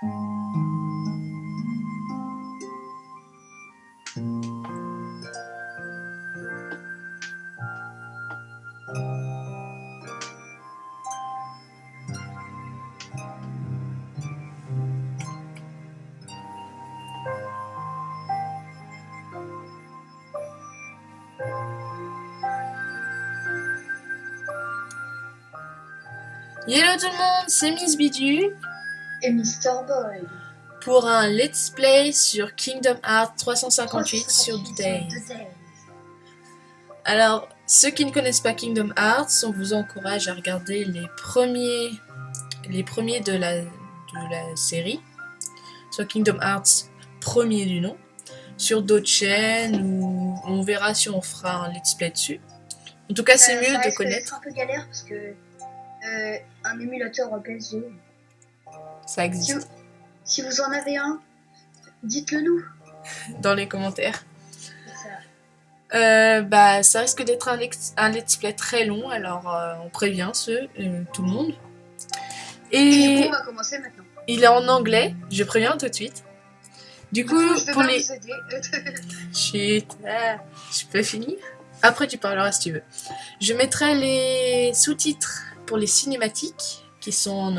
Hello tout le monde, c'est Miss Bidu et Mister Boy pour un let's play sur Kingdom Hearts 358 sur The Days. Alors, ceux qui ne connaissent pas Kingdom Hearts, on vous encourage à regarder les premiers de la série, soit Kingdom Hearts premier du nom, sur d'autres chaînes, où on verra si on fera un let's play dessus. En tout cas, c'est mieux de connaître. C'est un peu galère parce que un émulateur PS2, ça existe. Si vous en avez un, dites-le nous dans les commentaires. Ça. Ça risque d'être un let's play très long, alors on prévient tout le monde. Et du coup, on va commencer maintenant. Il est en anglais, je préviens tout de suite. Du coup, je vais vous aider. Chut, je peux finir. Après, tu parleras si tu veux. Je mettrai les sous-titres pour les cinématiques, qui sont en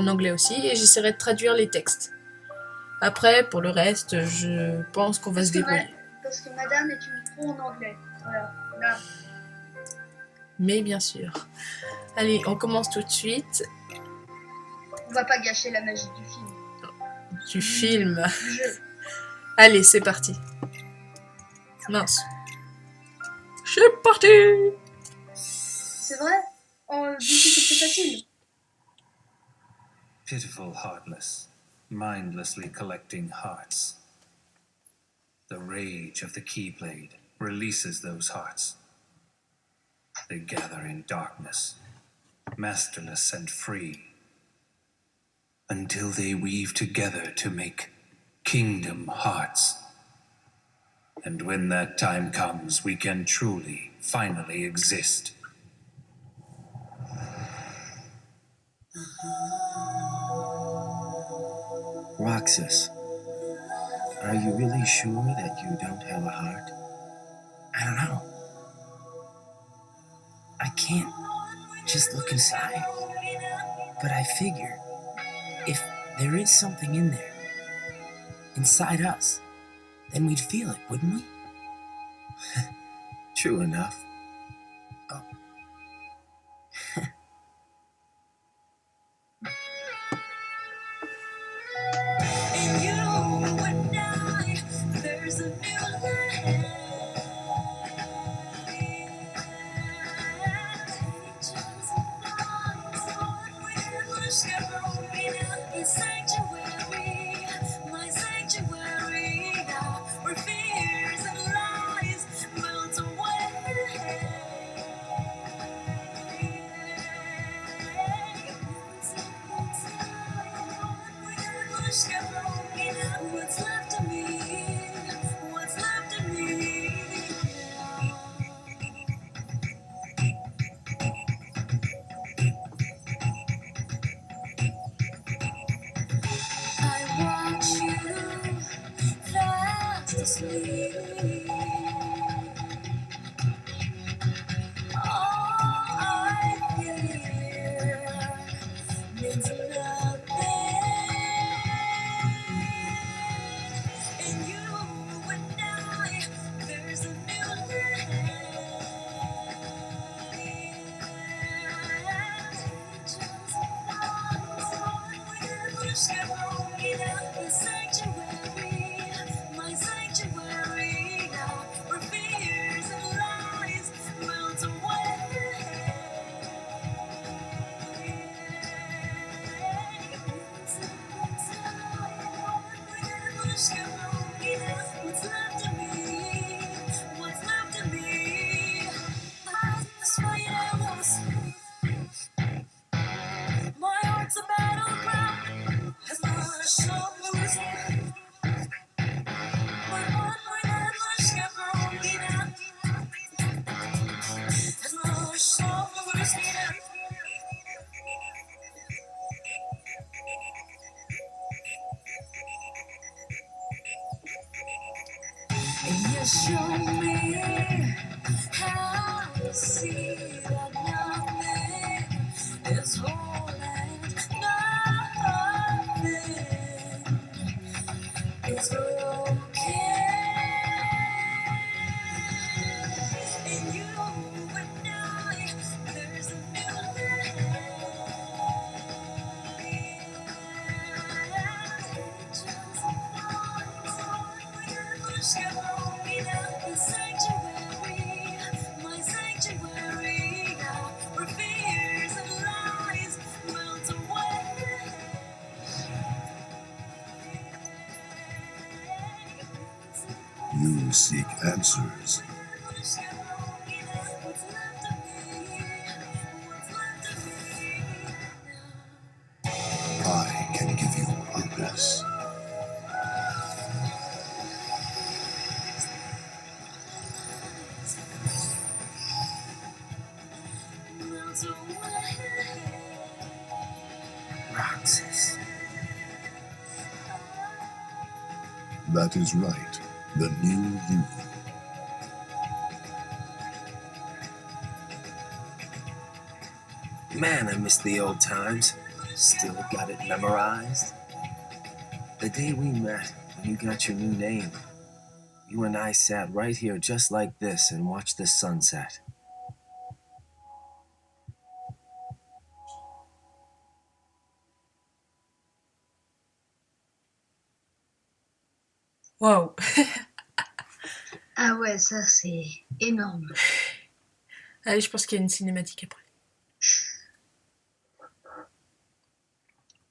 anglais aussi, et j'essaierai de traduire les textes. Après, pour le reste, je pense qu'on va se débrouiller. Parce que madame est une pro en anglais. Voilà, là. Mais bien sûr. Allez, on commence tout de suite. On va pas gâcher la magie du film. Du film. Du jeu. Allez, c'est parti. Mince. C'est parti. C'est vrai? En d'ici, c'est facile. Pitiful, heartless, mindlessly collecting hearts. The rage of the Keyblade releases those hearts. They gather in darkness, masterless and free, until they weave together to make Kingdom Hearts. And when that time comes, we can truly, finally exist. Roxas, are you really sure that you don't have a heart? I don't know. I can't just look inside. But I figure, if there is something in there, inside us, then we'd feel it, wouldn't we? True enough. Oh. Just show me how to see that nothing is whole and nothing is broken. And you and I, there's a new my sanctuary, where fears and lies melt away. You seek answers. What's left of me? What's left of me now? I can give you purpose. Melt away. Roxas. That is right. The new you. Man, I miss the old times. Still got it memorized. The day we met, when you got your new name, you and I sat right here just like this and watched the sunset. Waouh. Ah ouais, ça c'est énorme. Allez, je pense qu'il y a une cinématique après.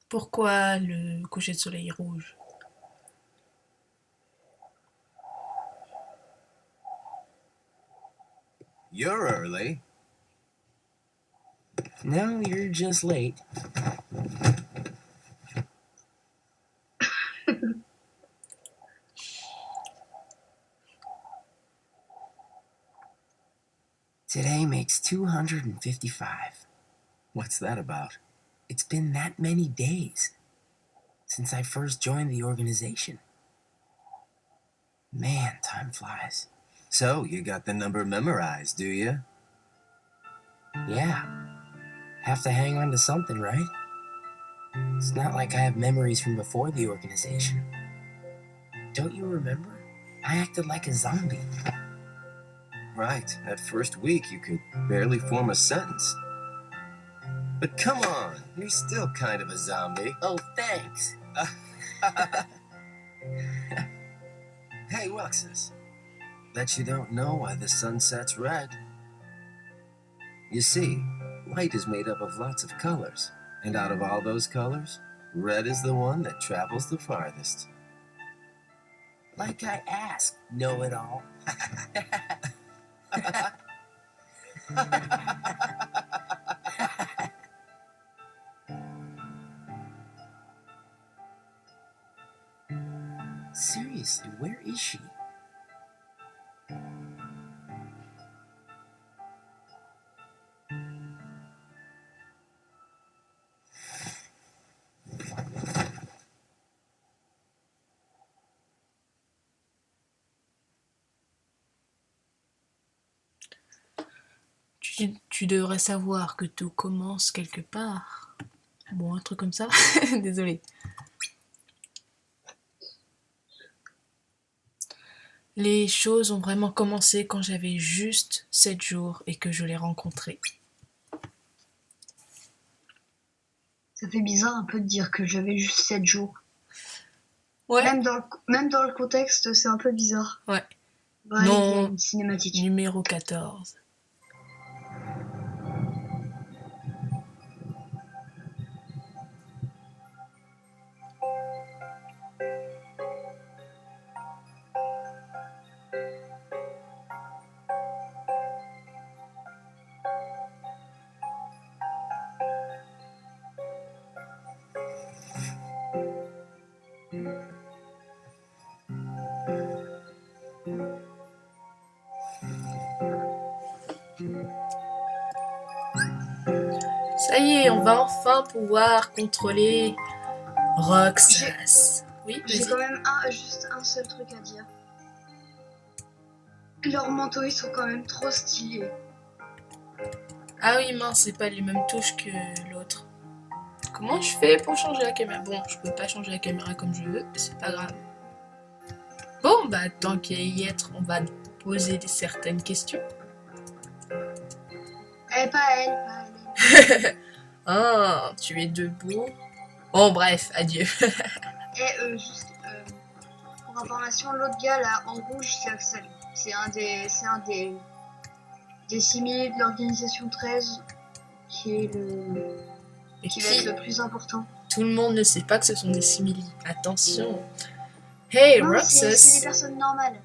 Pourquoi le coucher de soleil rouge? You're early. No, you're just late. Today makes 255. What's that about? It's been that many days since I first joined the organization. Man, time flies. So, you got the number memorized, do you? Yeah. Have to hang on to something, right? It's not like I have memories from before the organization. Don't you remember? I acted like a zombie. Right, that first week you could barely form a sentence. But come on, you're still kind of a zombie. Oh, thanks. Hey, Roxas. Bet you don't know why the sun sets red. You see, light is made up of lots of colors. And out of all those colors, red is the one that travels the farthest. Like I asked, know-it-all. Seriously, where is she? Tu devrais savoir que tout commence quelque part. Bon, un truc comme ça. Désolée. Les choses ont vraiment commencé quand j'avais juste 7 jours et que je l'ai rencontré. Ça fait bizarre un peu de dire que j'avais juste 7 jours. Ouais. Même dans le contexte, c'est un peu bizarre. Ouais. Ouais, Non. il y a une cinématique. Numéro 14. Ça y est, on va enfin pouvoir contrôler Roxas. Oui, J'ai vas-y. quand même juste un seul truc à dire. Leurs manteaux, ils sont quand même trop stylés. Ah oui, mince, c'est pas les mêmes touches que l'autre. Comment je fais pour changer la caméra? Bon, je peux pas changer la caméra comme je veux, c'est pas grave. Bon, bah tant qu'à y être, on va poser certaines questions. Pas elle. Ah, tu es debout. Bon, bref, adieu. Juste pour information, l'autre gars là en rouge, c'est Axel. C'est un des simili de l'organisation 13 qui est Et qui va être le plus important. tout le monde ne sait pas que ce sont des simili. Attention. Hey, Non, c'est des Roxas. personnes normales.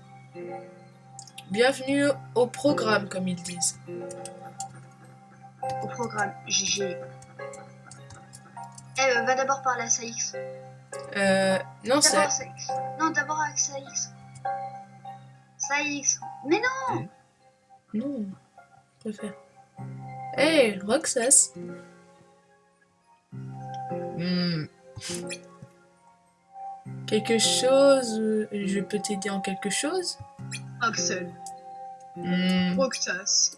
Bienvenue au programme, comme ils disent. Au programme GG. Va d'abord parler à Saïx. Non, c'est... D'abord Saïx. Non, d'abord avec Saïx. Saïx. Mais non. Non, je préfère. Hey, Roxas. Quelque chose... je peux t'aider en quelque chose? Axel. Roxas.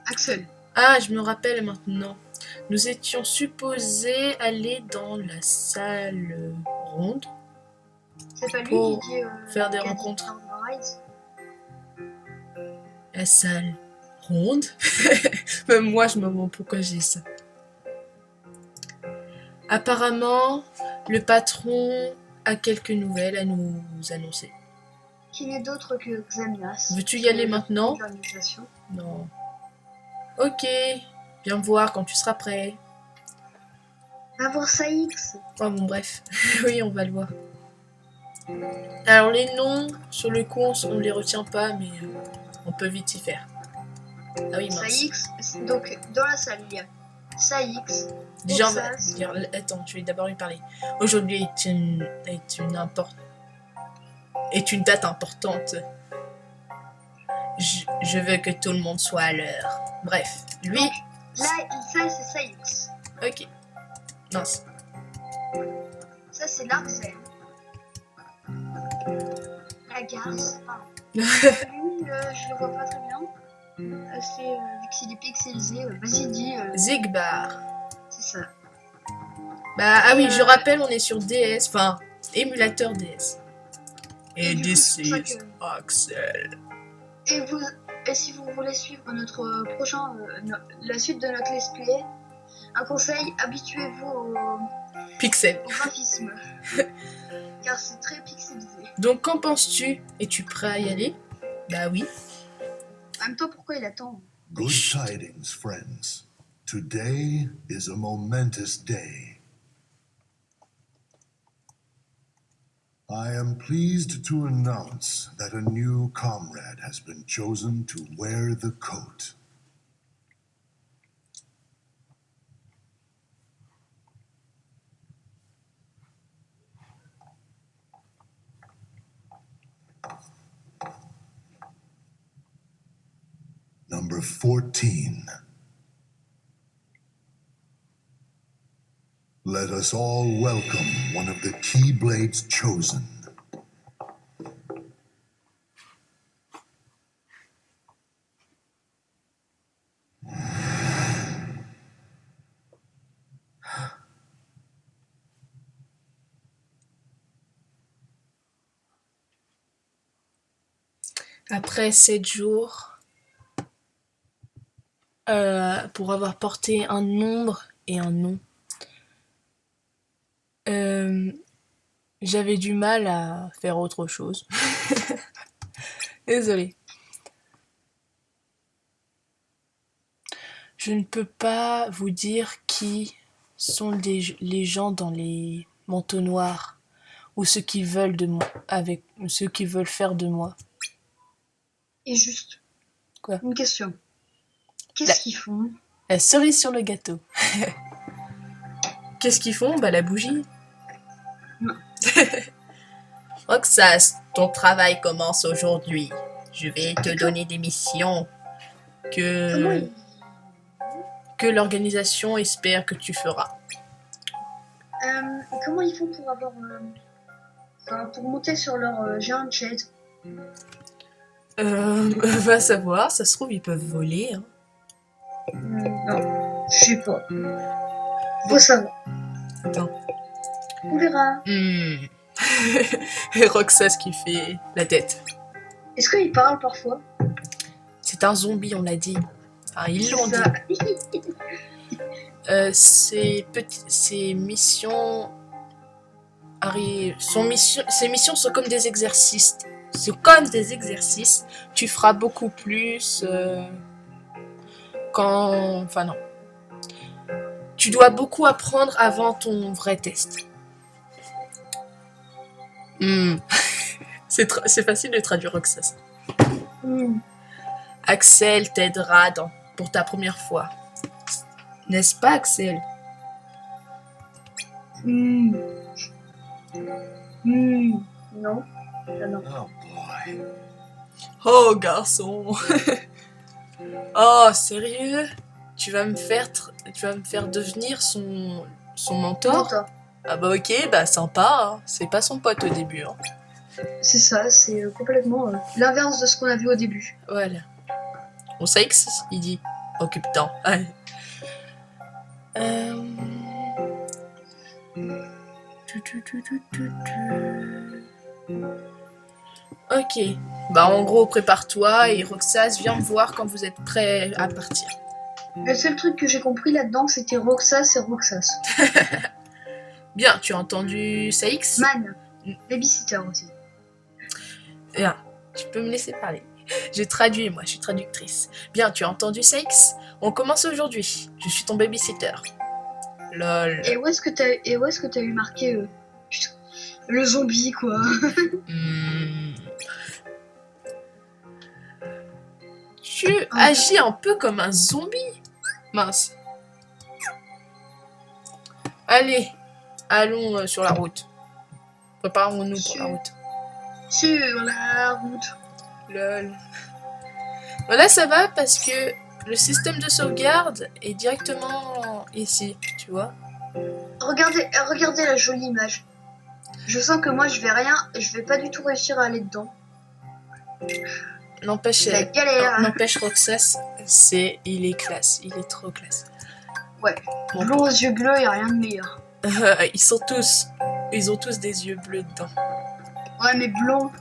Axel. Ah, je me rappelle maintenant. Nous étions supposés aller dans la salle ronde. C'est pas lui Pour qui dit faire des qui a dit rencontres. Northern Rise. La salle ronde. Même moi, je me demande pourquoi j'ai ça. Apparemment, le patron a quelques nouvelles à nous annoncer. Qui n'est d'autre que Xamias. Veux-tu y aller maintenant? L'organisation. Non. Ok, viens me voir quand tu seras prêt. Va voir Saïx. Oh bon, bref. Oui, on va le voir. Alors, les noms, sur le coup, on les retient pas, mais on peut vite y faire. Ah oui, mince. Saïx. Donc, dans la salle, il y a Saïx. Déjà, on va Roxas. dire... Attends, je vais d'abord lui parler. Aujourd'hui est une date importante. Je veux que tout le monde soit à l'heure. Bref, lui... Là, ça, c'est Saïx. Ok. Mince. Ça, c'est Larsen. La garce. Pardon. Lui, je le vois pas très bien. Vu que c'est des pixelisés, vas-y, dis. Zigbar. C'est ça. Bah, ah oui, je rappelle, on est sur DS, enfin, émulateur DS. Et du coup, this c'est pour ça is que- Axel. Et si vous voulez suivre notre prochain, la suite de notre let's play, un conseil, habituez-vous Pixel. au graphisme. Car c'est très pixelisé. Donc, qu'en penses-tu? Es-tu prêt à y aller? Bah oui. En même temps, pourquoi il attend? Good tidings, friends. Today is a momentous day. I am pleased to announce that a new comrade has been chosen to wear the coat. Number 14. Let us all welcome one of the Keyblades chosen. Après 7 jours, pour avoir porté un nombre et un nom, j'avais du mal à faire autre chose. Désolée. Je ne peux pas vous dire qui sont les gens dans les manteaux noirs ou ceux qui veulent de moi, avec ceux qui veulent faire de moi. Et juste. Quoi? Une question. Qu'est-ce qu'ils font? La cerise sur le gâteau. Qu'est-ce qu'ils font? Bah la bougie. Non. Roxas, ton travail commence aujourd'hui. Je vais te donner des missions Comment que l'organisation espère que tu feras. Comment ils font pour avoir... Enfin, pour monter sur leur géante chaise? Va savoir, ça se trouve, ils peuvent voler. Hein. Non, je sais pas. Faut savoir. Attends. On verra. Et Roxas qui fait la tête. Est-ce qu'il parle parfois? C'est un zombie, on l'a dit. Enfin, ils l'ont C'est dit. ça. Ses missions ses missions sont comme des exercices. C'est comme des exercices. Tu feras beaucoup plus Enfin non. Tu dois beaucoup apprendre avant ton vrai test. C'est facile de traduire Roxas. Axel t'aidera pour ta première fois. N'est-ce pas, Axel? Non. Ah, non. Oh boy. Oh, garçon. Oh, sérieux? Tu vas me faire devenir son mentor? Mentor. Ah bah ok, bah sympa. Hein. C'est pas son pote au début. Hein. C'est ça, c'est complètement l'inverse de ce qu'on a vu au début. Voilà. On sait que il dit occupe-t'en. Allez. Ok. Bah en gros, prépare-toi et Roxas, viens me voir quand vous êtes prêts à partir. Le seul truc que j'ai compris là-dedans, c'était Roxas et Roxas. Bien, tu as entendu Saïx? Man, babysitter aussi. Bien, tu peux me laisser parler. J'ai traduit, moi, je suis traductrice. Bien, tu as entendu Saïx? On commence aujourd'hui. Je suis ton babysitter. Lol. Et où est-ce que t'as eu marqué putain, le zombie quoi? Tu agis un peu comme un zombie. Mince. Allez, allons sur la route. Préparons-nous pour la route. Sur la route. Lol. Voilà, ça va parce que le système de sauvegarde est directement ici, tu vois. Regardez la jolie image. Je sens que moi je vais pas du tout réussir à aller dedans. N'empêche, La galère. n'empêche Roxas, il est classe, il est trop classe. Ouais. Bon, Blond aux yeux bleus, y a rien de meilleur. ils ont tous des yeux bleus dedans. Ouais, mais blond.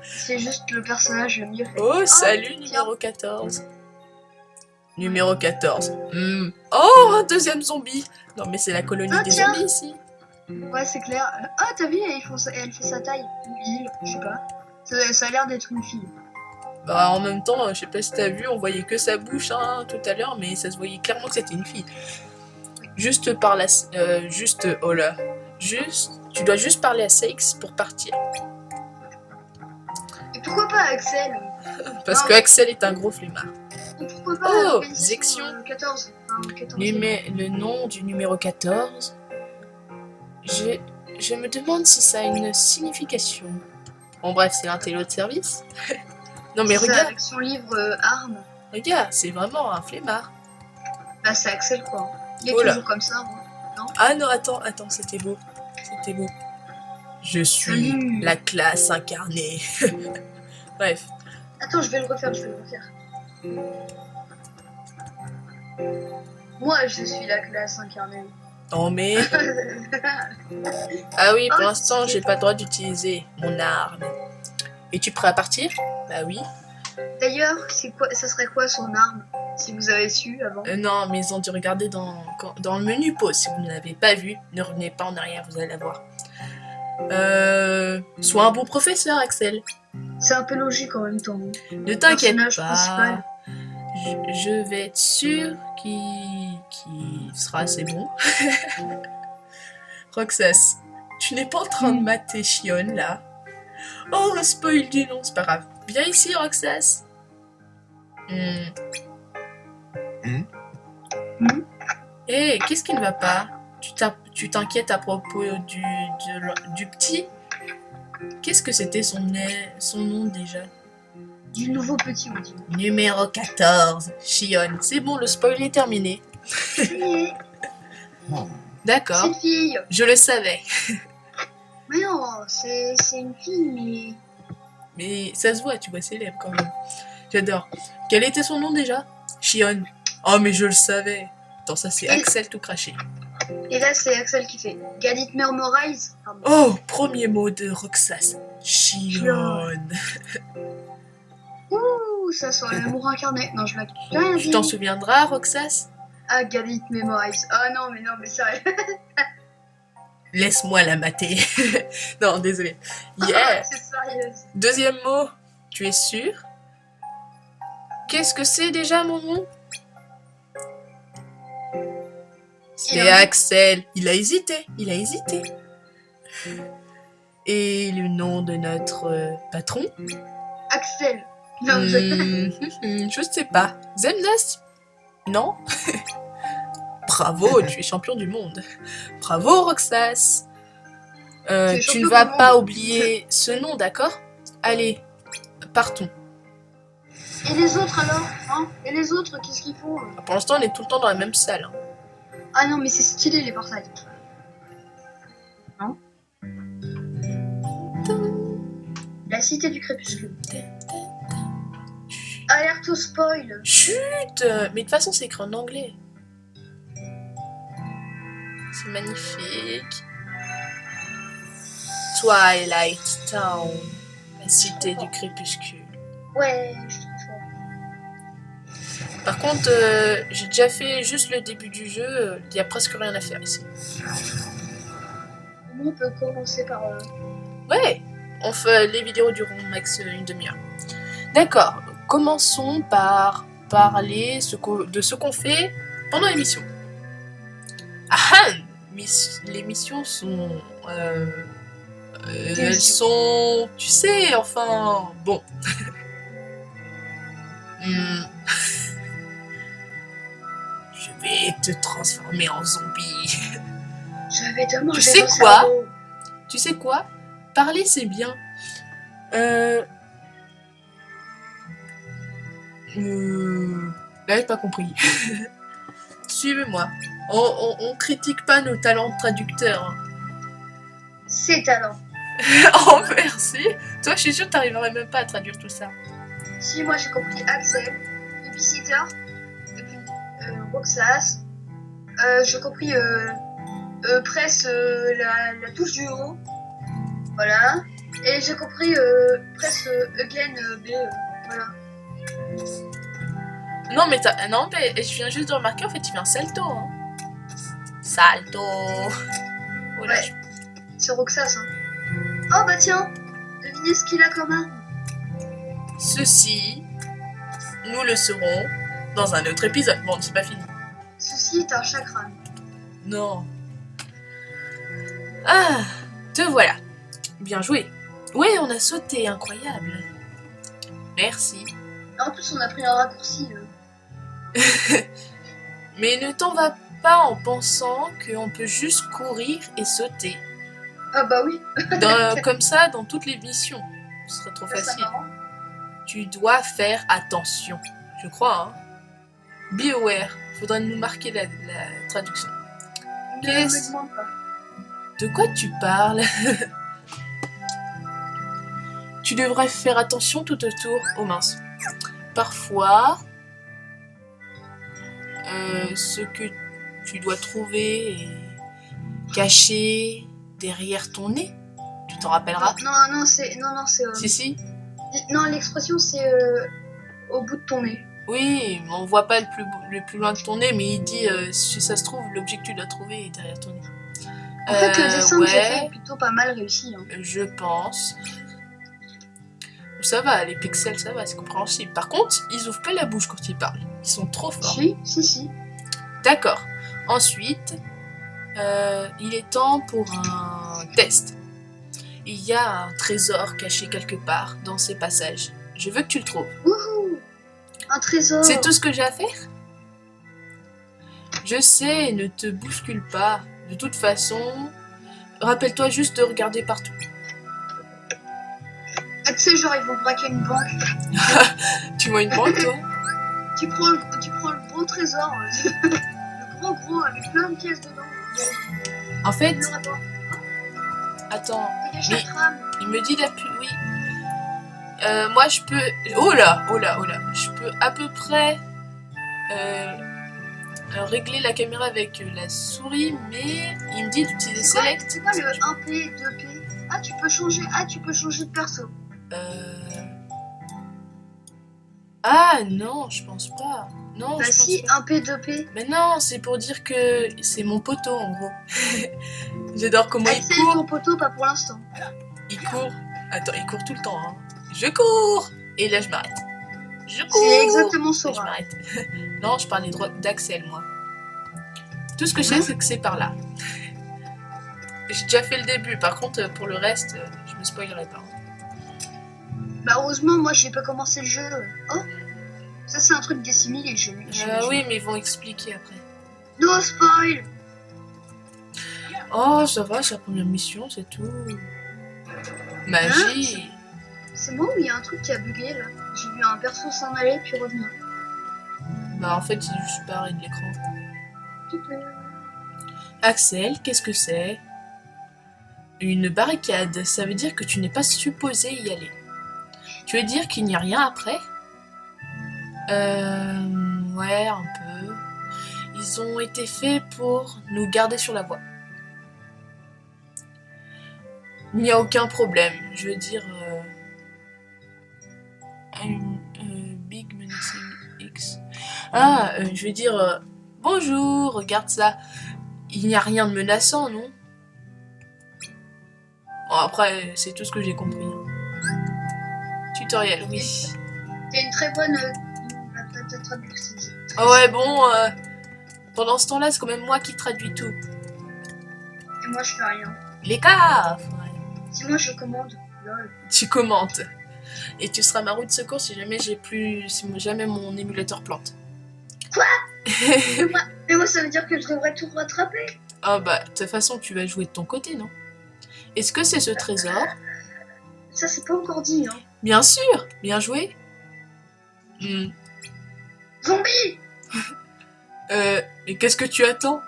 C'est juste le personnage le mieux fait. Oh, salut, tiens. numéro 14. Numéro 14. Oh, un deuxième zombie. Non, mais c'est la colonie Ah, des tiens. zombies ici. Ouais, c'est clair. Ah, t'as vu, elle fait sa taille. Ou il, je sais pas. Ça a l'air d'être une fille. Bah, en même temps, je sais pas si t'as vu, on voyait que sa bouche hein, tout à l'heure, mais ça se voyait clairement que c'était une fille. Juste par la. Oh là. Tu dois juste parler à Saïx pour partir. Et pourquoi pas Axel? Parce que Axel est un gros flemmard. Et pourquoi pas Oh, l'organisation, Zexion. 14. Enfin, 14. Le nom du numéro 14. Je me demande si ça a une signification. Bon, bref, c'est l'intello de service. Non, mais C'est ça, regarde, avec son livre Armes. regarde, c'est vraiment un flemmard. Bah, c'est Axel quoi. Il est Oh là. toujours comme ça. Hein. Ah non, attends, c'était beau. C'était beau. Je suis Salut. la classe incarnée. Bref. Attends, je vais le refaire. Moi, je suis la classe incarnée. Non mais... Ah oui, pour Oh, l'instant, j'ai pas le droit d'utiliser mon arme. Es-tu prêt à partir? Bah oui. D'ailleurs, ça serait quoi son arme? Si vous avez su avant. Non, mais ils ont dû regarder dans le menu pause. Si vous ne l'avez pas vu, ne revenez pas en arrière, vous allez la voir. Sois un bon professeur, Axel. C'est un peu logique en même temps. Ne t'inquiète Personnage pas. principal. Je vais être sûr qu'il sera assez bon. Roxas, tu n'es pas en train de mater Chion là? Oh, spoil du nom, c'est pas grave. Viens ici, Roxas. Hé, qu'est-ce qui ne va pas? Tu t'inquiètes à propos du petit? Qu'est-ce que c'était son nom déjà? Du nouveau petit, on dit. Numéro 14, Chion. C'est bon, le spoil est terminé. Oui. Oh, C'est D'accord, une fille. je le savais. Mais non, c'est une fille, Mais ça se voit, tu vois ses lèvres quand même. J'adore. Quel était son nom déjà? Shion. Oh, mais je le savais. Attends, ça c'est Et- Axel tout craché. Et là, c'est Axel qui fait Galit Murmurize. Pardon. Oh, premier mot de Roxas. Shion. Ouh, ça sent l'amour incarné. Non, je m'ai rien Tu dit. t'en souviendras, Roxas? Ah, Galit Memorize. Oh non, mais sérieux. Laisse-moi la mater. Non, désolé. Yeah. C'est sérieux. Deuxième mot. Tu es sûr? Qu'est-ce que c'est déjà mon nom? C'est Il a- Axel. Il a hésité. Il a hésité. Et le nom de notre patron? Axel. Non, Je sais pas. Zemnas? Non? Bravo, tu es champion du monde. Bravo, Roxas. Tu es Tu champion ne vas du pas monde. oublier ce nom, d'accord? Allez, partons. Et les autres alors hein? Et les autres, qu'est-ce qu'ils font Pour l'instant, on est tout le temps dans la même salle. Hein. Ah non, mais c'est stylé les portails. Non? La cité du crépuscule. Alerte au spoil. Chut! Mais de toute façon, c'est écrit en anglais. C'est magnifique. Twilight Town, la cité du crépuscule. Ouais, je trouve ça. Par contre, j'ai déjà fait juste le début du jeu. Il y a presque rien à faire ici. On peut commencer par. Ouais, on fait les vidéos durant max une demi-heure. D'accord, commençons par parler de ce qu'on fait pendant l'émission. Ah, les missions sont... elles sont... Tu sais, enfin... Bon. Je vais te transformer en zombie. Je vais te manger sais le quoi cerveau. Tu sais quoi? Parler, c'est bien. Là, j'ai pas compris. Suivez-moi. On critique pas nos talents de traducteurs. Hein. C'est talent. Oh, merci. Toi, je suis sûre que t'arriverais même pas à traduire tout ça. Si, moi j'ai compris Axel, Babysitter, et puis Roxas. J'ai compris presse la touche du haut. Voilà. Et j'ai compris presse again B. Voilà. Non, mais je viens juste de remarquer, en fait, il fait un salto. Hein. Salto. Oh là, Ouais. C'est Roxas. Hein. Oh bah tiens, devinez ce qu'il a comme arme. Ceci, nous le saurons dans un autre épisode. Bon, c'est pas fini. Ceci est un chakra. Non. Ah, te voilà. Bien joué. Ouais, on a sauté, incroyable. Merci. En plus, on a pris un raccourci. Mais ne t'en vas pas en pensant qu'on peut juste courir et sauter. Ah bah oui, Comme ça, dans toutes les missions. Ce serait trop ça serait facile. marrant. Tu dois faire attention. Je crois, hein. Be aware. Faudrait nous marquer la traduction. Ne Qu'est-ce- me demande pas. De quoi tu parles? Tu devrais faire attention tout autour. Oh mince. Parfois, ce que tu dois trouver est caché derrière ton nez. Tu t'en rappelleras? Non, c'est. Si. Non, l'expression c'est au bout de ton nez. Oui, on voit pas le plus loin de ton nez, mais il dit si ça se trouve, l'objet que tu dois trouver est derrière ton nez. En fait, le dessin que j'ai fait ouais, est plutôt pas mal réussi. Hein. je pense. Ça va, les pixels, ça va, c'est compréhensible. Par contre, ils ouvrent pas la bouche quand ils parlent. Ils sont trop forts. Si. D'accord. Ensuite, il est temps pour un test. Il y a un trésor caché quelque part dans ces passages. Je veux que tu le trouves. Wouhou! Un trésor! C'est tout ce que j'ai à faire? Je sais, ne te bouscule pas. De toute façon, rappelle-toi juste de regarder partout. Ah, tu sais, genre, ils vont braquer une banque. Tu vois une banque, toi? Tu prends le gros trésor, le gros, avec plein de pièces dedans. En fait, Le rapport. attends, Dégage mais la trame. il me dit d'appui, oui. Moi, je peux... Oh là. Je peux à peu près régler la caméra avec la souris, mais il me dit d'utiliser Select. C'est quoi le 1P, 2P? Ah, tu peux changer de perso. Ah non, je pense pas. Non, Bah je pense si, pas. 1P, 2P. Mais non, c'est pour dire que c'est mon poteau en gros. J'adore comment il Axel, court. ton poteau, pas pour l'instant. Il court. Attends, il court tout le temps. Hein. Je cours. Et là, je m'arrête. Je cours. C'est exactement Et je Sora. m'arrête. Non, je parlais d'Axel, moi. Tout ce que je sais, c'est que c'est par là. J'ai déjà fait le début. Par contre, pour le reste, je me spoilerai pas. Bah heureusement, moi j'ai pas commencé le jeu. Oh, ça c'est un truc dissimulé. Oui, mais ils vont expliquer après. No spoil. Oh, ça va, c'est la première mission, c'est tout. Magie. C'est moi ou il y a un truc qui a bugué là? J'ai vu un perso s'en aller puis revenir. Bah, en fait, il est juste barré de l'écran. Axel, qu'est-ce que c'est? Une barricade, ça veut dire que tu n'es pas supposé y aller. Tu veux dire qu'il n'y a rien après? Ouais, un peu. Ils ont été faits pour nous garder sur la voie. Il n'y a aucun problème, je veux dire... Big Menacing X. Ah, je veux dire... bonjour, regarde ça. Il n'y a rien de menaçant, non? Bon, après, c'est tout ce que j'ai compris. Tutoriel, oui. T'as une très bonne traduction. Ah ouais, bon, pendant ce temps-là, c'est quand même moi qui traduis tout. Et moi je fais rien. Les coffres! Si moi je commande, lol. Tu commentes. Et tu seras ma roue de secours si jamais si jamais mon émulateur plante. Quoi? mais moi ça veut dire que je devrais tout rattraper. Ah bah, de toute façon, tu vas jouer de ton côté, non? Est-ce que c'est ce trésor? Ça c'est pas encore dit, hein. Bien sûr! Bien joué! Zombie! Mais qu'est-ce que tu attends?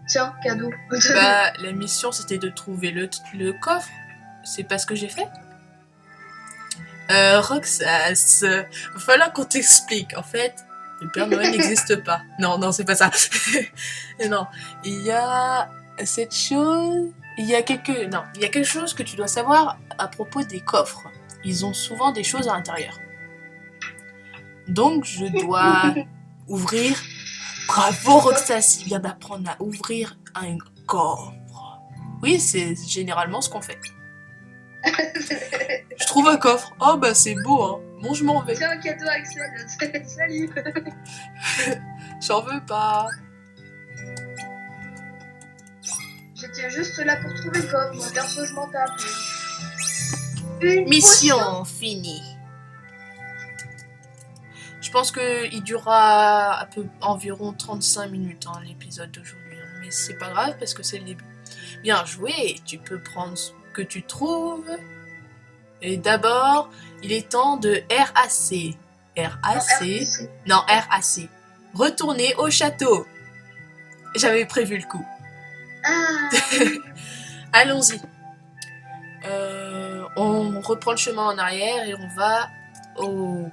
Tiens, cadeau. Bah, la mission, c'était de trouver le coffre. C'est pas ce que j'ai fait. Roxas, va falloir qu'on t'explique. En fait, le Père Noël n'existe pas. Non, c'est pas ça. Non, il y a cette chose... Il y a quelque chose que tu dois savoir à propos des coffres. Ils ont souvent des choses à l'intérieur. Donc, je dois ouvrir... Bravo Roxas, il vient d'apprendre à ouvrir un coffre. Oui, c'est généralement ce qu'on fait. Je trouve un coffre. Oh bah c'est beau, hein. Bon, je m'en vais. Tiens, un cadeau Axel. Salut. J'en veux pas. J'étais juste là pour trouver le coffre. Moi perso, je m'en tape. Une Mission finie. Je pense qu'il durera environ 35 minutes, hein, l'épisode d'aujourd'hui. Hein. Mais c'est pas grave parce que c'est le début. Bien joué, tu peux prendre ce que tu trouves. Et d'abord, il est temps de RAC. RAC. Non, RAC. Retourner au château. J'avais prévu le coup. Ah. Allons-y. On reprend le chemin en arrière et on va au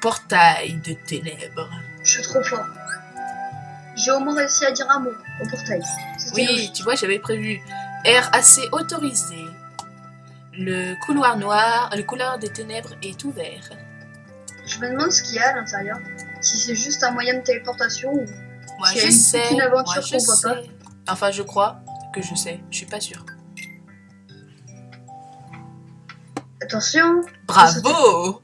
portail de ténèbres. Je suis trop fort. J'ai au moins réussi à dire un mot au portail. C'était Oui, logique. tu vois, j'avais prévu RAC autorisé. Le couloir noir, le couloir des ténèbres est ouvert. Je me demande ce qu'il y a à l'intérieur. Si c'est juste un moyen de téléportation ou... Moi, S'il y a je une sais. petite aventure Moi, je qu'on voit pas. sais. Enfin, je crois que je sais. Je suis pas sûre. Attention. Bravo!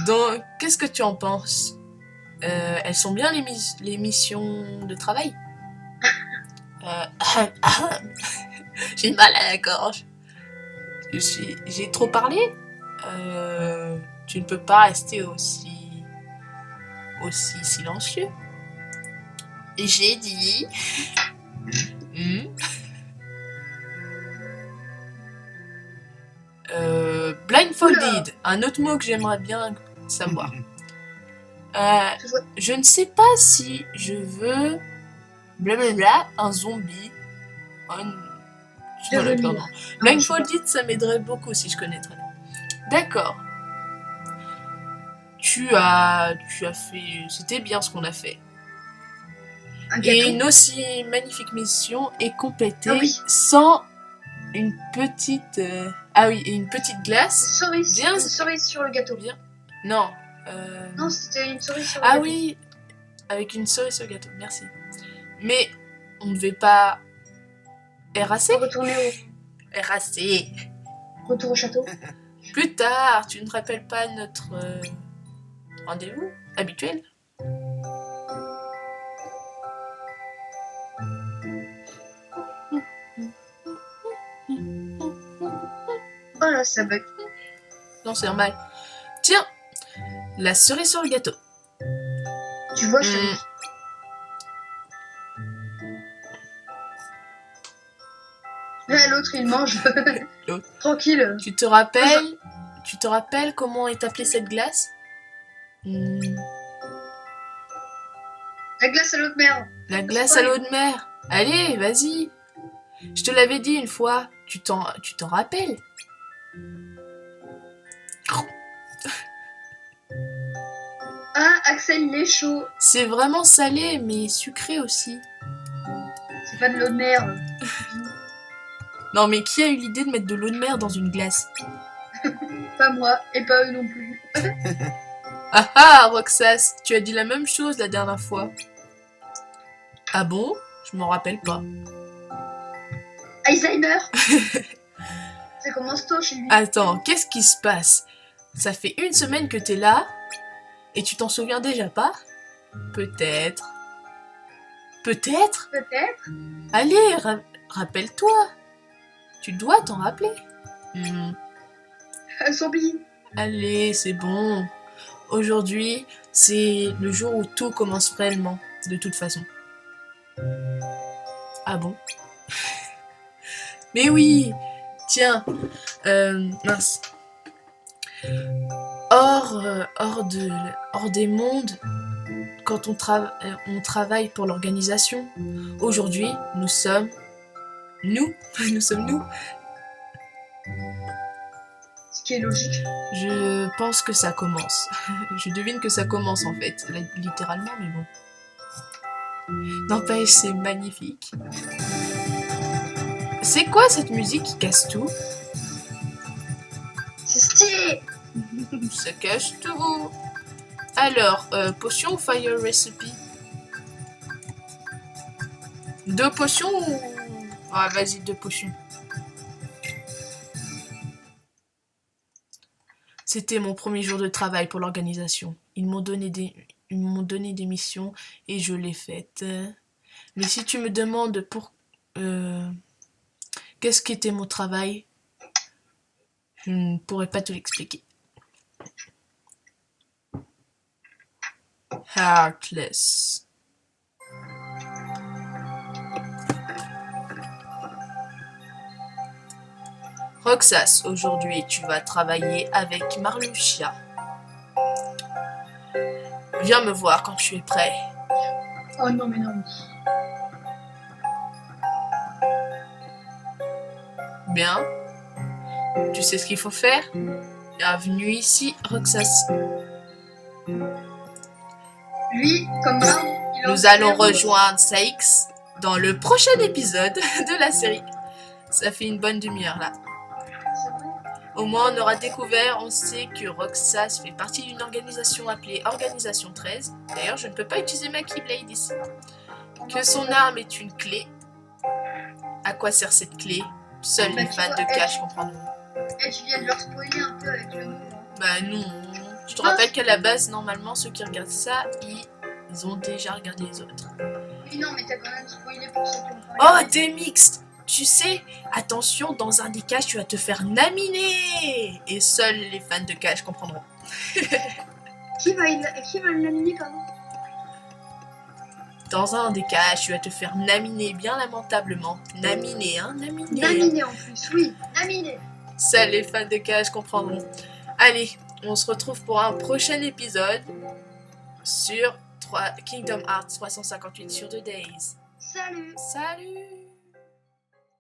Donc, qu'est-ce que tu en penses? Elles sont bien les missions de travail? J'ai mal à la gorge. J'ai trop parlé? Tu ne peux pas rester aussi silencieux. J'ai dit... Blindfolded, un autre mot que j'aimerais bien savoir. Je ne sais pas si je veux blablabla un zombie. Je me rappelle, pardon. Blindfolded, ça m'aiderait beaucoup si je connaîtrais. D'accord. Tu as fait. C'était bien ce qu'on a fait. Un Et gâteau. une aussi magnifique mission est complétée Ah oui. sans une petite. Ah oui, et une petite glace. Cerise. Bien. Une cerise sur le gâteau. Bien. Non. Non, c'était une cerise sur le Ah gâteau. oui, avec une cerise sur le gâteau, merci. Mais on ne devait pas errasser. Errasser. Retour au château. Plus tard, tu ne te rappelles pas notre rendez-vous habituel? Voilà, ça bug. Non, c'est normal. Tiens, la cerise sur le gâteau. Tu vois, je te Hmm. dis. Là, l'autre, il mange. L'autre. Tranquille. Tu te rappelles comment est appelée cette glace? La glace à l'autre mer. La glace à l'eau de mer. Allez, vas-y. Je te l'avais dit une fois. Tu t'en rappelles? Ah, Axel, il est chaud. C'est vraiment salé, mais sucré aussi. C'est pas de l'eau de mer. Non, mais qui a eu l'idée de mettre de l'eau de mer dans une glace? Pas moi, et pas eux non plus. Ah ah, Roxas, tu as dit la même chose la dernière fois. Ah bon? Je m'en rappelle pas. Alzheimer. Ça commence tôt chez lui. Attends, qu'est-ce qui se passe? Ça fait une semaine que t'es là et tu t'en souviens déjà pas? Peut-être. Peut-être? Peut-être. Allez, rappelle-toi. Tu dois t'en rappeler. Un zombie. Allez, c'est bon. Aujourd'hui, c'est le jour où tout commence réellement, de toute façon. Ah bon? Mais oui! Tiens, mince. Hors des mondes, quand on travaille pour l'organisation, aujourd'hui, nous sommes nous. Ce qui est logique. Je pense que ça commence. Je devine que ça commence en fait, littéralement, mais bon. N'empêche, c'est magnifique. C'est quoi cette musique qui casse tout? C'est stylé. Ça cache tout. Alors, potion ou fire recipe? 2 potions ou... Ah, vas-y, 2 potions. C'était mon premier jour de travail pour l'organisation. Ils m'ont donné des missions et je les faites. Mais si tu me demandes qu'est-ce qu'était mon travail, je ne pourrais pas te l'expliquer. Heartless. Roxas, aujourd'hui tu vas travailler avec Marluxia. Viens me voir quand tu es prêt. Oh non, mais non. Bien. Tu sais ce qu'il faut faire? Bienvenue ici, Roxas. Lui, comme moi, il Nous allons rejoindre Saix dans le prochain épisode de la série. Ça fait une bonne demi-heure là. Au moins, on aura découvert, on sait que Roxas fait partie d'une organisation appelée Organisation 13. D'ailleurs, je ne peux pas utiliser ma Keyblade ici. Que son arme est une clé. À quoi sert cette clé? Seuls Bah, les tu fans vois, de elle- cash comprendront. Et tu viens de leur spoiler un peu avec le nom. hein. Bah non. Je te rappelle qu'à la base, normalement, ceux qui regardent ça, ils ont déjà regardé les autres. Oui, non, mais t'as quand même spoilé pour ceux qui ont pas Oh, regardé. des mixtes! Tu sais, attention, dans un des caches, tu vas te faire naminer! Et seuls les fans de cash comprendront. Qui va le laminer, pardon? Dans un des caches, tu vas te faire naminer bien lamentablement. Naminer, hein, naminer. Laminer en plus, oui, laminer. Seuls les fans de cash comprendront. Allez, on se retrouve pour un prochain épisode sur Kingdom Hearts 358 sur 2 Days. Salut! Salut!